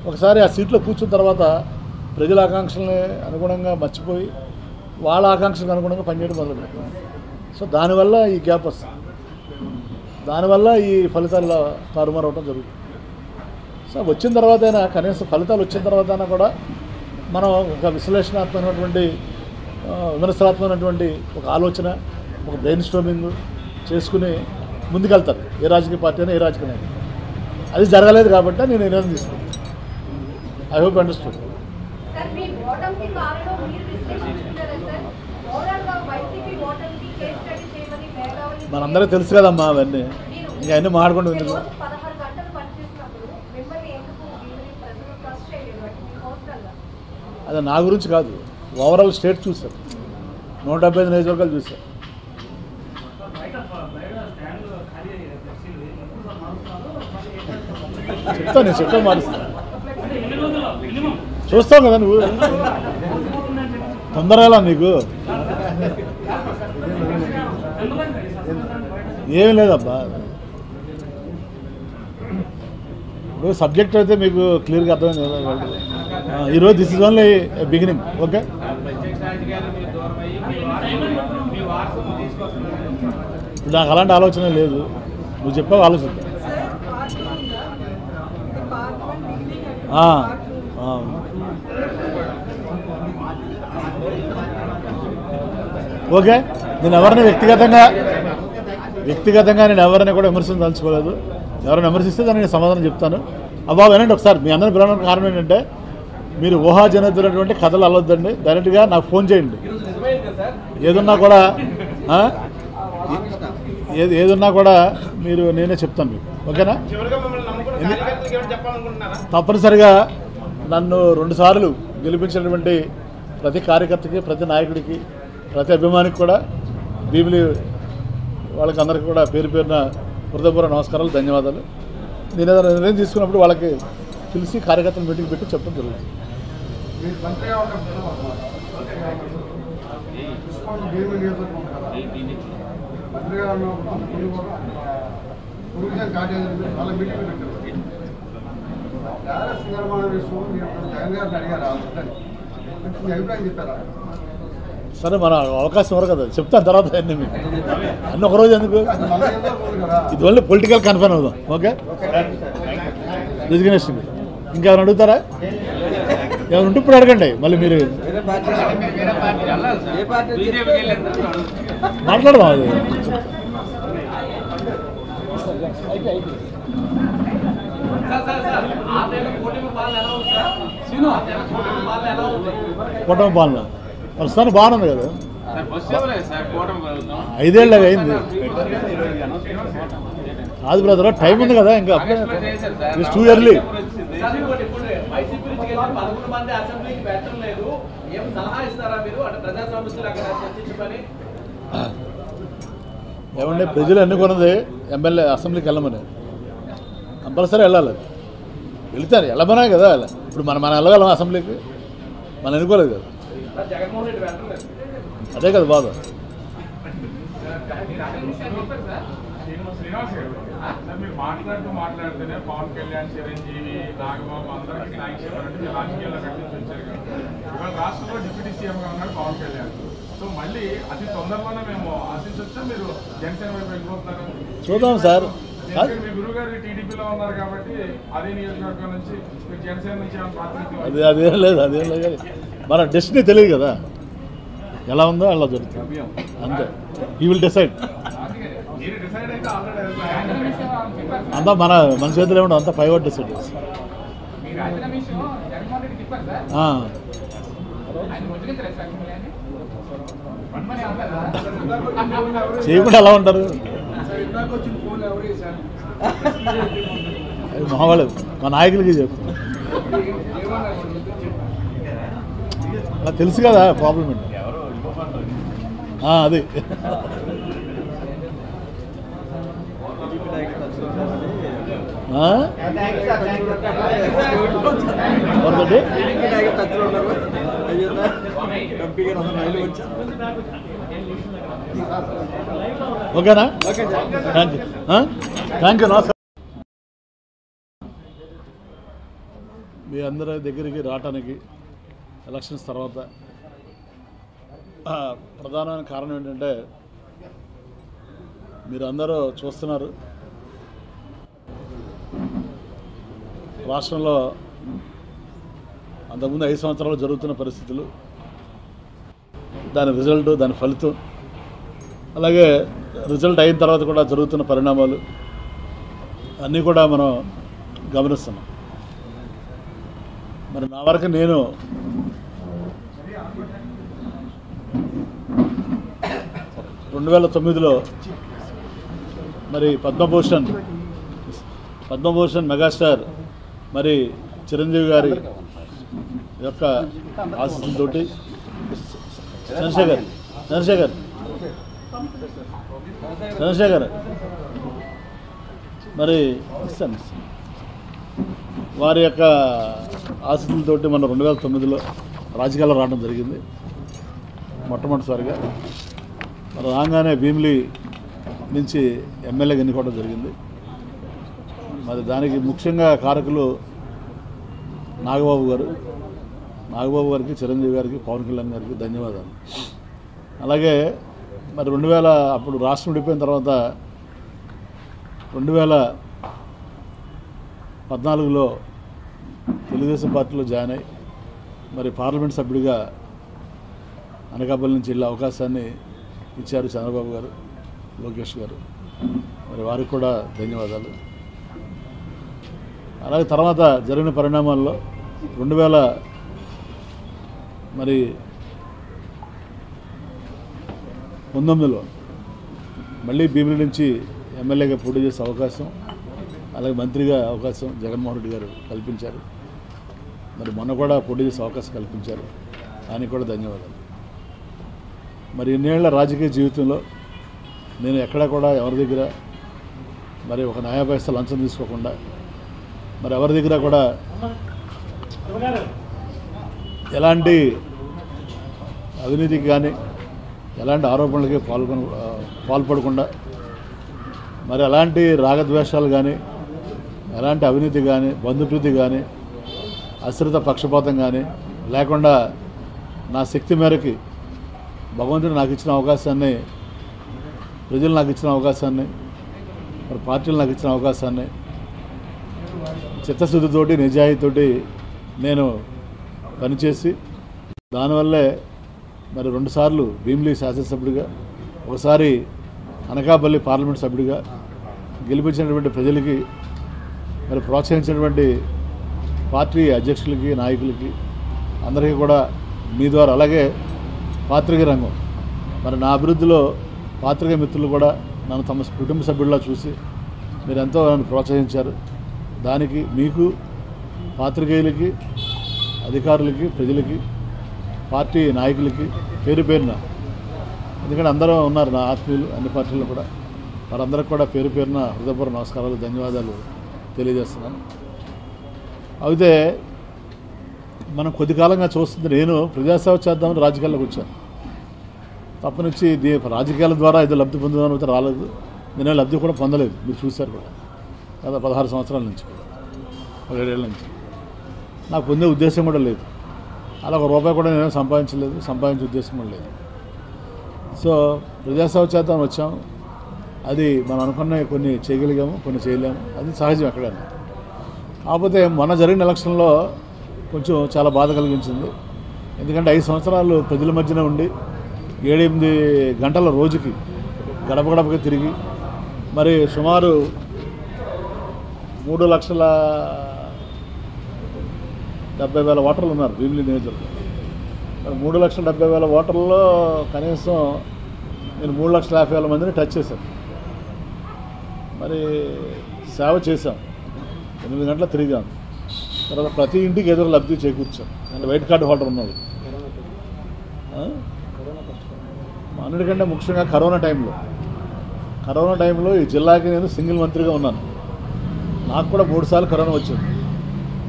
ఒకసారి ఆ సీట్లో కూర్చున్న తర్వాత ప్రజల ఆకాంక్షల్ని అనుగుణంగా మర్చిపోయి వాళ్ళ ఆకాంక్షలకు అనుగుణంగా పనిచేయడం మొదలుపెట్టారు. సో దానివల్ల ఈ గ్యాప్ వస్తుంది, దానివల్ల ఈ ఫలితాలు తారుమారు అవడం జరుగుతుంది. సో వచ్చిన తర్వాత అయినా కనీసం ఫలితాలు వచ్చిన తర్వాత అయినా కూడా మనం ఒక విశ్లేషణాత్మకమైనటువంటి విమర్శనాత్మకమైనటువంటి ఒక ఆలోచన, ఒక బ్రెయిన్ స్ట్రోమింగ్ చేసుకుని ముందుకెళ్తారు ఏ రాజకీయ పార్టీ అయినా, ఏ రాజకీయ నాయకుడు. అది జరగలేదు కాబట్టి నేను నిర్ణయం తీసుకున్నాను. I hope understood. మనందరికీ తెలుసు కదమ్మా అవన్నీ, ఇంకా అన్నీ మాట్లాడుకుంటూ ఎందుకు. అది నా గురించి కాదు, ఓవరాల్ స్టేట్ చూశారు, 175 నియోజకవర్గాలు చూశారు. నేను చెప్తాను మారుస్తాను, చూస్తావు కదా నువ్వు, తొందరగా నీకు ఏమీ లేదబ్బా. ఇప్పుడు సబ్జెక్ట్ అయితే మీకు క్లియర్గా అర్థమైంది కదా. ఈరోజు this is only beginning. Okay, నాకు అలాంటి ఆలోచన లేదు, నువ్వు చెప్పావు ఆలోచన. ఓకే, నేను ఎవరిని వ్యక్తిగతంగా నేను ఎవరిని కూడా విమర్శించదలుచుకోలేదు. ఎవరైనా విమర్శిస్తే దాన్ని నేను సమాధానం చెప్తాను. అబ్బా వినండి ఒకసారి, మీ అందరిని పిలవడానికి కారణం ఏంటంటే మీరు ఊహాజనితమైనటువంటి కథలు అలవద్దండి, డైరెక్ట్గా నాకు ఫోన్ చేయండి. ఏదున్నా కూడా మీరు నేనే చెప్తాను మీకు. ఓకేనా? తప్పనిసరిగా నన్ను 2 సార్లు గెలిపించినటువంటి ప్రతి కార్యకర్తకి, ప్రతి నాయకుడికి, ప్రతి అభిమానికి కూడా భీమిలి వాళ్ళకి అందరికీ కూడా పేరు పేరున హృదయపూర్వక నమస్కారాలు, ధన్యవాదాలు. నేను ఏదైనా నిర్ణయం తీసుకున్నప్పుడు వాళ్ళకి పిలిచి కార్యకర్తలు మీటింగ్ పెట్టి చెప్పడం జరుగుతుంది. సరే, మన అవకాశం ఇవ్వరు కదా, చెప్తాను తర్వాత అన్నీ మీకు. అన్నీ ఒకరోజు ఎందుకు, ఇది ఓన్లీ పొలిటికల్ కన్ఫర్మ్ అవుదాం. ఓకే, రిజిగ్నేషన్ ఇంకేమైనా అడుగుతారా? ఏమైనా ఉంటే ఇప్పుడు అడగండి, మళ్ళీ మీరు మాట్లాడదాం. అది కూటమి పాలన ప్రస్తుతానికి బాగుంది కదా, 5 ఏళ్ళగా అయింది. కాదు బ్రదర్, టైం ఉంది కదా, ఇంకా ఇట్స్ టూ ఎర్లీ. ఏమంటే ప్రజలు ఎన్నుకున్నది ఎమ్మెల్యే అసెంబ్లీకి వెళ్ళమని, కంపల్సరీ వెళ్ళాలి. వెళ్తారు, వెళ్ళమనే కదా. ఇప్పుడు మనం వెళ్ళగలం అసెంబ్లీకి, మనం ఎన్నుకోలేదు కదా, అదే కదా బాధ. మీరు మాట్లాడుతూనే పవన్ కళ్యాణ్, చిరంజీవి, నాగబాబు అందరికీ థ్యాంక్స్ చెప్పారంటే మీరు రాజకీయాల్లో కట్టించి వచ్చారు కదా. ఇవాళ రాష్ట్రంలో డిప్యూటీ సీఎంగా ఉన్నాడు పవన్ కళ్యాణ్. సో మళ్ళీ అతి తొందరలోనే మేము ఆశించవచ్చా మీరు జనసేన వైపు వెళ్ళిపోతున్నారు? చూద్దాం సార్. మీ గురువు గారు టీడీపీలో ఉన్నారు కాబట్టి అదే నియోజకవర్గం నుంచి మీరు జనసేన నుంచి అదేం లేదు కానీ మన డెస్టినీ తెలియదు కదా, ఎలా ఉందో అలా జరుగుతుంది అంతే. You will decide. అంతా మన చేతిలో ఏమిటో అంతా 5 డిసైడ్ చేసి చేయకుండా ఎలా ఉంటారు మావాళ్ళు, మా నాయకులకి చెప్తారు. అలా తెలుసు కదా ప్రాబ్లం ఏంటి. అది ఓకేనా? Thank you. Thank you. నమస్కారం. మీ అందరి దగ్గరికి రావటానికి ఎలక్షన్స్ తర్వాత ప్రధానమైన కారణం ఏంటంటే మీరు అందరూ చూస్తున్నారు, రాష్ట్రంలో అంతకుముందు 5 సంవత్సరాలు జరుగుతున్న పరిస్థితులు, దాని రిజల్ట్, దాని ఫలితం, అలాగే రిజల్ట్ అయిన తర్వాత కూడా జరుగుతున్న పరిణామాలు అన్నీ కూడా మనం గమనిస్తున్నాం. మరి నా వరకు నేను 2009లో మరి పద్మభూషణ్ మెగాస్టార్ మరి చిరంజీవి గారి యొక్క ఆశీస్సులతోటి చంద్రశేఖర్ మరి ఇస్తాను వారి యొక్క ఆశీస్సులతోటి మన 2009లో రాజకీయాల్లో రావడం జరిగింది. మొట్టమొదటిసారిగా మరి రాగానే భీమిలి నుంచి ఎమ్మెల్యేగా ఎన్నుకోవడం జరిగింది. మరి దానికి ముఖ్యంగా కారకులు నాగబాబు గారికి, చిరంజీవి గారికి, పవన్ కళ్యాణ్ గారికి ధన్యవాదాలు. అలాగే మరి 2000 అప్పుడు రాష్ట్రం విడిపోయిన తర్వాత 2014లో తెలుగుదేశం పార్టీలో జాయిన్ అయ్యి మరి పార్లమెంట్ సభ్యుడిగా అనకాపల్లి నుంచి వెళ్ళే అవకాశాన్ని ఇచ్చారు చంద్రబాబు గారు, లోకేష్ గారు. మరి వారికి కూడా ధన్యవాదాలు. అలాగే తర్వాత జరిగిన పరిణామాల్లో 2019లో మళ్ళీ భీమిలి నుంచి ఎమ్మెల్యేగా పోటీ చేసే అవకాశం, అలాగే మంత్రిగా అవకాశం జగన్మోహన్ రెడ్డి గారు కల్పించారు. మరి మొన్న కూడా పోటీ చేసే అవకాశం కల్పించారు, ఆయనకు కూడా ధన్యవాదాలు. మరి ఇన్నేళ్ల రాజకీయ జీవితంలో నేను ఎక్కడా కూడా ఎవరి దగ్గర మరి ఒక న్యాయ పైసా లంచం తీసుకోకుండా, మరి ఎవరి దగ్గర కూడా ఎలాంటి అవినీతికి కానీ ఎలాంటి ఆరోపణలకి పాల్పడకుండా, మరి ఎలాంటి రాగద్వేషాలు కానీ, ఎలాంటి అవినీతి కానీ, బంధుప్రీతి కానీ, అశ్రిత పక్షపాతం కానీ లేకుండా నా శక్తి మేరకి భగవంతుడు నాకు ఇచ్చిన అవకాశాన్ని, ప్రజలు నాకు ఇచ్చిన అవకాశాన్ని, మరి పార్టీలు నాకు ఇచ్చిన అవకాశాన్ని చిత్తశుద్ధితోటి, నిజాయితీతోటి నేను పనిచేసి దానివల్లే మరి 2 సార్లు భీమిలి శాసనసభ్యుడిగా, ఒకసారి అనకాపల్లి పార్లమెంట్ సభ్యుడిగా గెలిపించినటువంటి ప్రజలకి, మరి ప్రోత్సహించినటువంటి పార్టీ అధ్యక్షులకి, నాయకులకి అందరికీ కూడా మీ ద్వారా, అలాగే పాత్రికేయ రంగం మరి నా అభివృద్ధిలో పాత్రికేయ మిత్రులు కూడా నన్ను తమ కుటుంబ సభ్యుల్లా చూసి మీరు ఎంతో నన్ను ప్రోత్సహించారు. దానికి మీకు, పాత్రికేయులకి, అధికారులకి, ప్రజలకి, పార్టీ నాయకులకి పేరు పేరున, ఎందుకంటే అందరూ ఉన్నారు నా ఆత్మీయులు అన్ని పార్టీలు కూడా, వారందరికీ కూడా పేరు పేరున హృదయపూర్వక నమస్కారాలు, ధన్యవాదాలు తెలియజేస్తున్నాను. అయితే మనం కొద్ది కాలంగా చూస్తుంది, నేను ప్రజాసేవ చేద్దామని రాజకీయాల్లోకి వచ్చాను. తప్పనిచ్చి రాజకీయాల ద్వారా ఏదో లబ్ధి పొందుదామని అయితే రాలేదు. నేనే లబ్ధి కూడా పొందలేదు, మీరు చూశారు కూడా. గత 16 సంవత్సరాల నుంచి, 17 ఏళ్ళ నుంచి నాకు పొందే ఉద్దేశం కూడా లేదు. అలా ₹1 కూడా నేనే సంపాదించలేదు, సంపాదించే ఉద్దేశం కూడా లేదు. సో ప్రజాసేవ చేద్దామని వచ్చాం. అది మనం అనుకున్న కొన్ని చేయగలిగాము, కొన్ని చేయలేము, అది సహజం ఎక్కడైనా. కాకపోతే మొన్న జరిగిన ఎలక్షన్లో కొంచెం చాలా బాధ కలిగించింది. ఎందుకంటే 5 సంవత్సరాలు ప్రజల మధ్యన ఉండి 7-8 గంటల రోజుకి గడప గడపకి తిరిగి మరి సుమారు 3,70,000 ఓటర్లు ఉన్నారు భీమిలి నియోజకవర్గంలో. మరి 3,70,000 ఓటర్లలో కనీసం నేను 3,50,000 మందిని టచ్ చేశాను. మరి సేవ చేశాం, 8 గంటలు తిరిగాను. తర్వాత ప్రతి ఇంటికి ఏదో లబ్ధి చేకూర్చాం. అంటే వైట్ కార్డు హోల్డర్ ఉన్నది. అన్నిటికంటే ముఖ్యంగా కరోనా టైంలో ఈ జిల్లాకి నేను సింగిల్ మంత్రిగా ఉన్నాను. నాకు కూడా 3 సార్లు కరోనా వచ్చింది,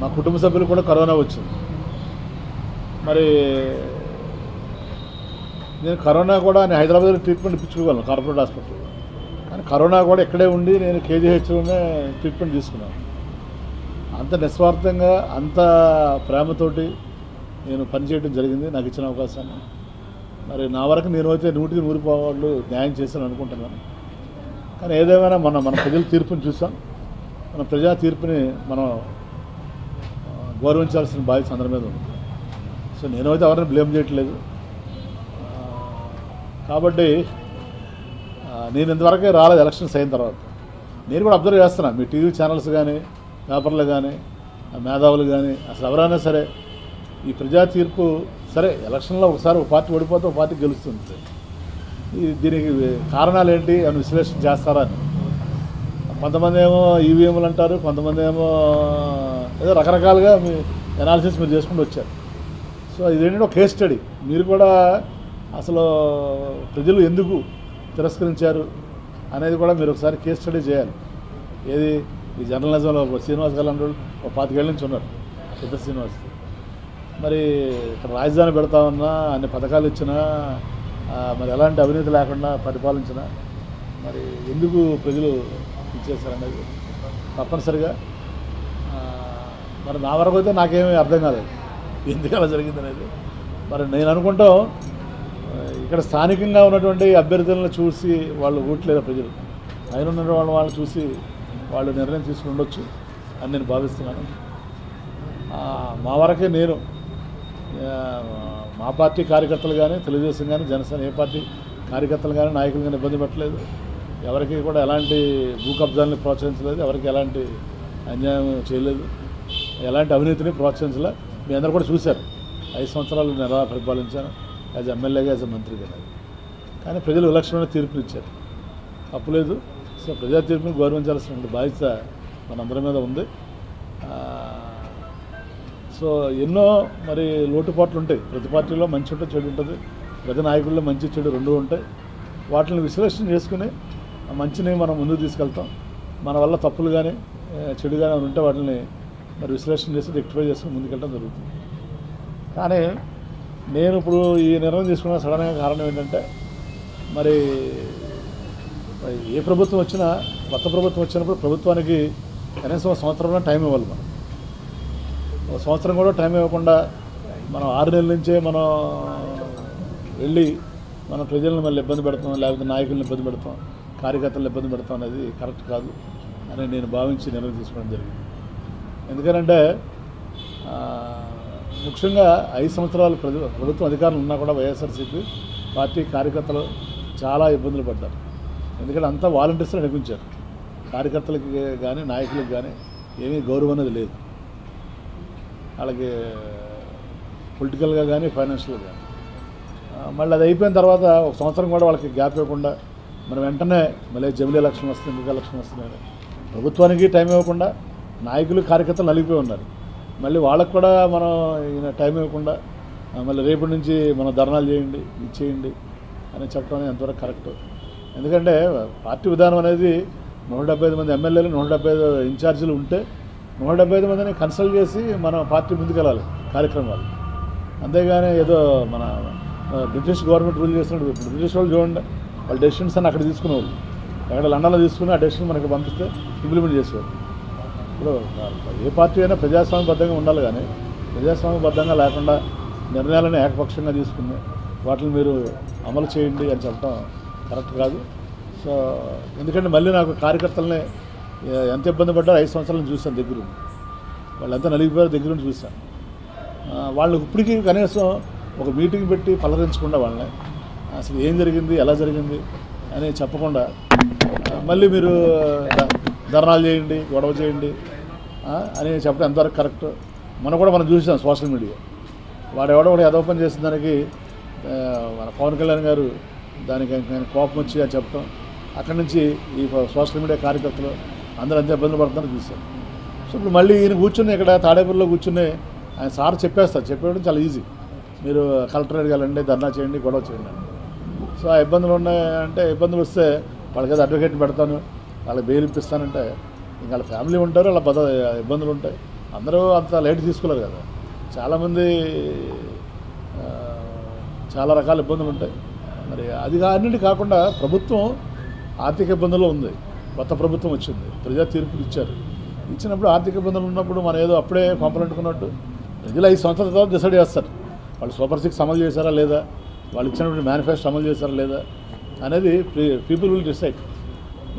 మా కుటుంబ సభ్యులు కూడా కరోనా వచ్చింది. మరి నేను కరోనా కూడా నేను హైదరాబాద్లో ట్రీట్మెంట్ ఇప్పించుకోగలను కార్పొరేట్ హాస్పిటల్లో, కానీ కరోనా కూడా ఇక్కడే ఉండి నేను కేజీహెచ్లోనే ట్రీట్మెంట్ తీసుకున్నాను. అంత నిస్వార్థంగా అంత ప్రేమతోటి నేను పనిచేయడం జరిగింది నాకు ఇచ్చిన అవకాశాన్ని. మరి నా వరకు నేను అయితే 100కి 100 పాళ్ళు న్యాయం చేశాను అనుకుంటున్నాను. కానీ ఏదేమైనా మన ప్రజల తీర్పుని చూసాం. మన ప్రజా తీర్పుని మనం గౌరవించాల్సిన బాధ్యత అందరి మీద ఉంది. సో నేనైతే ఎవరిని బ్లేమ్ చేయట్లేదు. కాబట్టి నేను ఇంతవరకే రాలేదు ఎలక్షన్స్ అయిన తర్వాత. నేను కూడా అబ్జర్వ్ చేస్తున్నాను, మీ టీవీ ఛానల్స్ కానీ పేపర్లు కానీ మేధావులు కానీ అసలు ఎవరైనా సరే ఈ ప్రజా తీర్పు సరే ఎలక్షన్లో ఒకసారి ఒక పార్టీ ఓడిపోతే ఒక పార్టీ గెలుస్తుంది. దీనికి కారణాలు ఏంటి అని విశ్లేషణ చేస్తారా అని. కొంతమంది ఏమో ఈవీఎంలు అంటారు, కొంతమంది ఏమో ఏదో రకరకాలుగా మీ ఎనాలిసిస్ మీరు చేసుకుంటూ వచ్చారు. సో ఇదేంటంటే ఒక కేస్ స్టడీ. మీరు కూడా అసలు ప్రజలు ఎందుకు తిరస్కరించారు అనేది కూడా మీరు ఒకసారి కేస్ స్టడీ చేయాలి. ఏది ఈ జర్నలిజంలో శ్రీనివాస్ గారు ఒక 25 ఏళ్ళ నుంచి ఉన్నారు, పెద్ద శ్రీనివాస్. మరి ఇక్కడ రాజధాని పెడతామన్నా అన్ని పథకాలు ఇచ్చినా మరి ఎలాంటి అవినీతి లేకుండా పరిపాలించినా మరి ఎందుకు ప్రజలు ఇచ్చేస్తారనేది తప్పనిసరిగా మరి నా వరకు అయితే నాకేమీ అర్థం కాలేదు ఎందుకు అలా జరిగింది అనేది. మరి నేను అనుకుంటాం ఇక్కడ స్థానికంగా ఉన్నటువంటి అభ్యర్థులను చూసి వాళ్ళు ఓట్లేదా ప్రజలు, ఆయన ఉన్న వాళ్ళని చూసి వాళ్ళు నిర్ణయం తీసుకుని ఉండొచ్చు అని నేను భావిస్తున్నాను. మా వరకే నేను మా పార్టీ కార్యకర్తలు కానీ తెలుగుదేశం కానీ జనసేన ఏ పార్టీ కార్యకర్తలు కానీ నాయకులు కానీ ఇబ్బంది పెట్టలేదు. ఎవరికి కూడా ఎలాంటి భూ కబ్జాలని ప్రోత్సహించలేదు, ఎవరికి ఎలాంటి అన్యాయం చేయలేదు, ఎలాంటి అవినీతిని ప్రోత్సహించలే. మీ అందరూ కూడా చూశారు 5 సంవత్సరాలు నేను ఎలా పరిపాలించాను యాజ్ ఎమ్మెల్యేగా యాజ్ మంత్రిగా. కానీ ప్రజలు విలక్షణమైన తీర్పుని ఇచ్చారు, తప్పులేదు. సో ప్రజా తీర్పుని గౌరవించాల్సిన బాధ్యత మనందరి మీద ఉంది. సో ఎన్నో మరి లోటుపాట్లు ఉంటాయి, ప్రతి పార్టీలో మంచి ఉంటుంది చెడు ఉంటుంది, ప్రతి నాయకుల్లో మంచి చెడు రెండూ ఉంటాయి. వాటిని విశ్లేషణ చేసుకుని మంచిని మనం ముందుకు తీసుకెళ్తాం. మన వల్ల తప్పులు కానీ చెడు కానీ ఉంటే వాటిని మరి విశ్లేషణ చేసి రెక్టిఫై చేసుకుని ముందుకెళ్ళడం జరుగుతుంది. కానీ నేను ఇప్పుడు ఈ నిర్ణయం తీసుకున్న సడన్గా కారణం ఏంటంటే మరి ఏ ప్రభుత్వం వచ్చినా కొత్త ప్రభుత్వం వచ్చినప్పుడు ప్రభుత్వానికి కనీసం 1 సంవత్సరంలో టైం ఇవ్వాలి. మనం 1 సంవత్సరం కూడా టైం ఇవ్వకుండా మనం 6 నెలల నుంచే మనం వెళ్ళి మన ప్రజలను మళ్ళీ ఇబ్బంది పెడతాం, లేకపోతే నాయకులను ఇబ్బంది పెడతాం, కార్యకర్తలను ఇబ్బంది పెడతాం అనేది కరెక్ట్ కాదు అని నేను భావించి నిర్ణయం తీసుకోవడం జరిగింది. ఎందుకంటే ముఖ్యంగా 5 సంవత్సరాలు ప్రభుత్వం అధికారులు ఉన్నా కూడా వైఎస్ఆర్సీపీ పార్టీ కార్యకర్తలు చాలా ఇబ్బందులు పడ్డారు. ఎందుకంటే అంతా వాలంటీర్స్లో నడిపించారు. కార్యకర్తలకి కానీ నాయకులకు కానీ ఏమీ గౌరవం అనేది లేదు. వాళ్ళకి పొలిటికల్గా కానీ ఫైనాన్షియల్గా కానీ. మళ్ళీ అది అయిపోయిన తర్వాత 1 సంవత్సరం కూడా వాళ్ళకి గ్యాప్ ఇవ్వకుండా మనం వెంటనే మళ్ళీ జమిలీ ఎలక్షన్ వస్తుంది, ఎందుకు ఎలక్షన్ వస్తున్నాయని ప్రభుత్వానికి టైం ఇవ్వకుండా నాయకులు కార్యకర్తలు నలిగిపోయి ఉన్నారు. మళ్ళీ వాళ్ళకు కూడా మనం టైం ఇవ్వకుండా మళ్ళీ రేపటి నుంచి మనం ధర్నాలు చేయండి, ఇది చేయండి అని చెప్పడం ఎంతవరకు కరెక్ట్. ఎందుకంటే పార్టీ విధానం అనేది 175 మంది ఎమ్మెల్యేలు 175 ఇన్ఛార్జీలు ఉంటే 175 మందిని కన్సల్ట్ చేసి మన పార్టీ ముందుకెళ్ళాలి కార్యక్రమాలు. అంతేగాని ఏదో మన బ్రిటిష్ గవర్నమెంట్ రూల్ చేసినట్టు బ్రిటిష్ వాళ్ళు చూడండి, వాళ్ళ డెసిషన్స్ అని అక్కడ తీసుకునేవాళ్ళు, ఎక్కడ లండన్లో తీసుకుని ఆ డెసిషన్ మనకి పంపిస్తే ఇంప్లిమెంట్ చేసేవాళ్ళు. ఇప్పుడు ఏ పార్టీ అయినా ప్రజాస్వామ్యబద్ధంగా ఉండాలి, కానీ ప్రజాస్వామ్యబద్ధంగా లేకుండా నిర్ణయాలను ఏకపక్షంగా తీసుకుని వాటిని మీరు అమలు చేయండి అని చెప్పడం కరెక్ట్ కాదు. సో ఎందుకంటే మళ్ళీ నాకు కార్యకర్తలని ఎంత ఇబ్బంది పడ్డారో 5 సంవత్సరాలను చూశాను దగ్గరుండి, వాళ్ళు ఎంత నలిగిపోయారో దగ్గరుండి చూశాను. వాళ్ళు ఇప్పటికీ కనీసం ఒక మీటింగ్ పెట్టి పలకరించకుండా వాళ్ళని అసలు ఏం జరిగింది ఎలా జరిగింది అని చెప్పకుండా మళ్ళీ మీరు ధర్నాలు చేయండి, గొడవ చేయండి అని చెప్పడం ఎంతవరకు కరెక్ట్. మనం చూసాం సోషల్ మీడియా, వాడెవడో కూడా ఏదో పని చేసిన దానికి మన పవన్ కళ్యాణ్ గారు దానికి నేను కోపం వచ్చి అని చెప్పడం, అక్కడి నుంచి ఈ సోషల్ మీడియా కార్యకర్తలు అందరూ అంతే ఇబ్బందులు పడుతున్నారని చూశారు. సో ఇప్పుడు మళ్ళీ ఈయన కూర్చుని ఇక్కడ తాడేపల్లిలో కూర్చుని ఆయన సార్ చెప్పేస్తారు, చెప్పేయడం చాలా ఈజీ, మీరు కలెక్టరేట్కి వెళ్ళండి, ధర్నా చేయండి, గొడవ చేయండి. సో ఆ ఇబ్బందులు ఉన్నాయంటే ఇబ్బందులు వస్తే వాళ్ళకి ఏదో అడ్వకేట్ పెడతాను, వాళ్ళకి బెయిల్ ఇప్పిస్తానంటే ఇంకా వాళ్ళ ఫ్యామిలీ ఉంటారు, వాళ్ళ ఇబ్బందులు ఉంటాయి. అందరూ అంత లైట్ తీసుకోలేరు కదా, చాలామంది చాలా రకాల ఇబ్బందులు ఉంటాయి. మరి అది అన్నింటి కాకుండా ప్రభుత్వం ఆర్థిక ఇబ్బందుల్లో ఉంది. కొత్త ప్రభుత్వం వచ్చింది, ప్రజా తీర్పులు ఇచ్చారు. ఇచ్చినప్పుడు ఆర్థిక ఇబ్బందులు ఉన్నప్పుడు మనం ఏదో అప్పుడే కొంపలంటుకున్నట్టు ప్రజలు 5 సంవత్సరాల తర్వాత డిసైడ్ చేస్తారు. వాళ్ళు సూపర్ 6 అమలు చేశారా లేదా, వాళ్ళు ఇచ్చినటువంటి మేనిఫెస్టో అమలు చేశారా లేదా అనేది పీపుల్ విల్ డిసైడ్.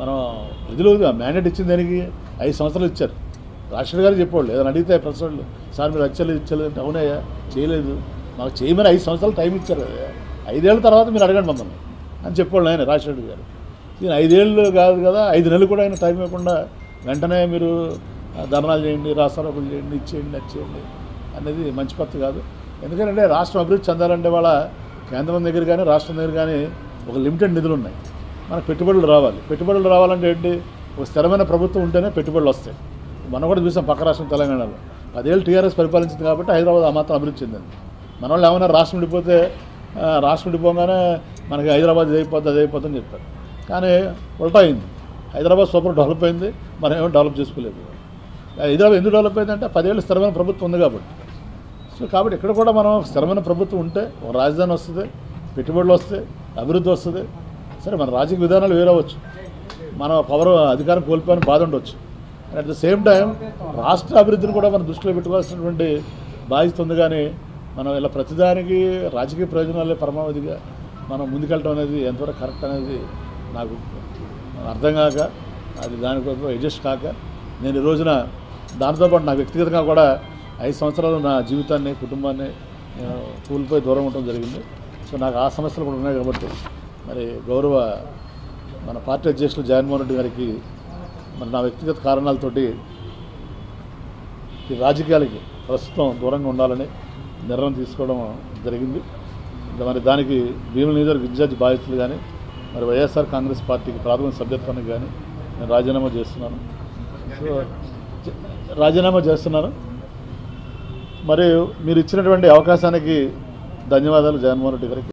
మనం ప్రజలు మ్యాండేట్ ఇచ్చింది దానికి 5 సంవత్సరాలు ఇచ్చారు. రాష్ట్రపతి గారు చెప్పేవాళ్ళు ఏదైనా అడిగితే ప్రెస్ వాళ్ళు, సార్ మీరు ఇచ్చలేదు అంటే అవునయ్యా చేయలేదు, మాకు చేయమని 5 సంవత్సరాలు టైం ఇచ్చారు కదా, 5 ఏళ్ళ తర్వాత మీరు అడగండి మమ్మల్ని అని చెప్పేవాళ్ళు ఆయన రాష్ట్రపతి గారు. ఈయన 5 ఏళ్ళు కాదు కదా, 5 నెలలు కూడా ఆయన టైం ఇవ్వకుండా వెంటనే మీరు ధర్నాలు చేయండి, రాస్తారోకులు చేయండి, ఇచ్చేయండి, నచ్చేయండి అనేది మంచి పద్ధతి కాదు. ఎందుకంటే రాష్ట్రం అభివృద్ధి చెందాలంటే వాళ్ళ కేంద్రం దగ్గర కానీ రాష్ట్రం దగ్గర కానీ ఒక లిమిటెడ్ నిధులు ఉన్నాయి. మనకు పెట్టుబడులు రావాలి. పెట్టుబడులు రావాలంటే ఏంటి, ఒక స్థిరమైన ప్రభుత్వం ఉంటేనే పెట్టుబడులు వస్తాయి. మనం కూడా చూసాం పక్క రాష్ట్రం తెలంగాణలో 10 ఏళ్ళు టీఆర్ఎస్ పరిపాలించింది కాబట్టి హైదరాబాద్ ఆ మాత్రం అభివృద్ధి చెందింది. మన వాళ్ళు ఏమైనా రాష్ట్రం విడిపోతే రాష్ట్రం విడిపోగానే మనకి హైదరాబాద్ ఇది అయిపోద్దని చెప్పారు. కానీ ఉల్టా అయింది. హైదరాబాద్ సూపర్ డెవలప్ అయింది, మనం ఏమో డెవలప్ చేసుకోలేదు. హైదరాబాద్ ఎందుకు డెవలప్ అయిందంటే 10 ఏళ్ళు స్థిరమైన ప్రభుత్వం ఉంది కాబట్టి. సో కాబట్టి ఇక్కడ కూడా మనం స్థిరమైన ప్రభుత్వం ఉంటే ఒక రాజధాని వస్తుంది, పెట్టుబడులు వస్తాయి, అభివృద్ధి వస్తుంది. సరే మన రాజకీయ విధానాలు వేరవచ్చు, మన పవర్ అధికారం కోల్పోయిన బాధ ఉండొచ్చు. అట్ ద సేమ్ టైం రాష్ట్ర అభివృద్ధిని కూడా మనం దృష్టిలో పెట్టుకోవాల్సినటువంటి బాధ్యత ఉంది. కానీ మనం ఇలా ప్రతిదానికి రాజకీయ ప్రయోజనాలే పరమావధిగా మనం ముందుకెళ్ళటం అనేది ఎంతవరకు కరెక్ట్ అనేది నాకు అర్థం కాక, అది దానికోసం అడ్జస్ట్ కాక నేను ఈ రోజున దాంతోపాటు నాకు వ్యక్తిగతంగా కూడా 5 సంవత్సరాలు నా జీవితాన్ని కుటుంబాన్ని కూలిపోయి దూరం ఉండటం జరిగింది. సో నాకు ఆ సమస్యలు కూడా ఉన్నాయి కాబట్టి మరి గౌరవ మన పార్టీ అధ్యక్షులు జగన్మోహన్ రెడ్డి గారికి మరి నా వ్యక్తిగత కారణాలతోటి ఈ రాజకీయాలకి ప్రస్తుతం దూరంగా ఉండాలని నిర్ణయం తీసుకోవడం జరిగింది. మరి దానికి భీముల నియోజకవర్గ ఇన్ఛార్జ్ బాధ్యతలు కానీ మరి వైఎస్ఆర్ కాంగ్రెస్ పార్టీకి ప్రాథమిక సభ్యత్వానికి కానీ నేను రాజీనామా చేస్తున్నాను. మరియు మీరు ఇచ్చినటువంటి అవకాశానికి ధన్యవాదాలు జగన్మోహన్ రెడ్డి గారికి.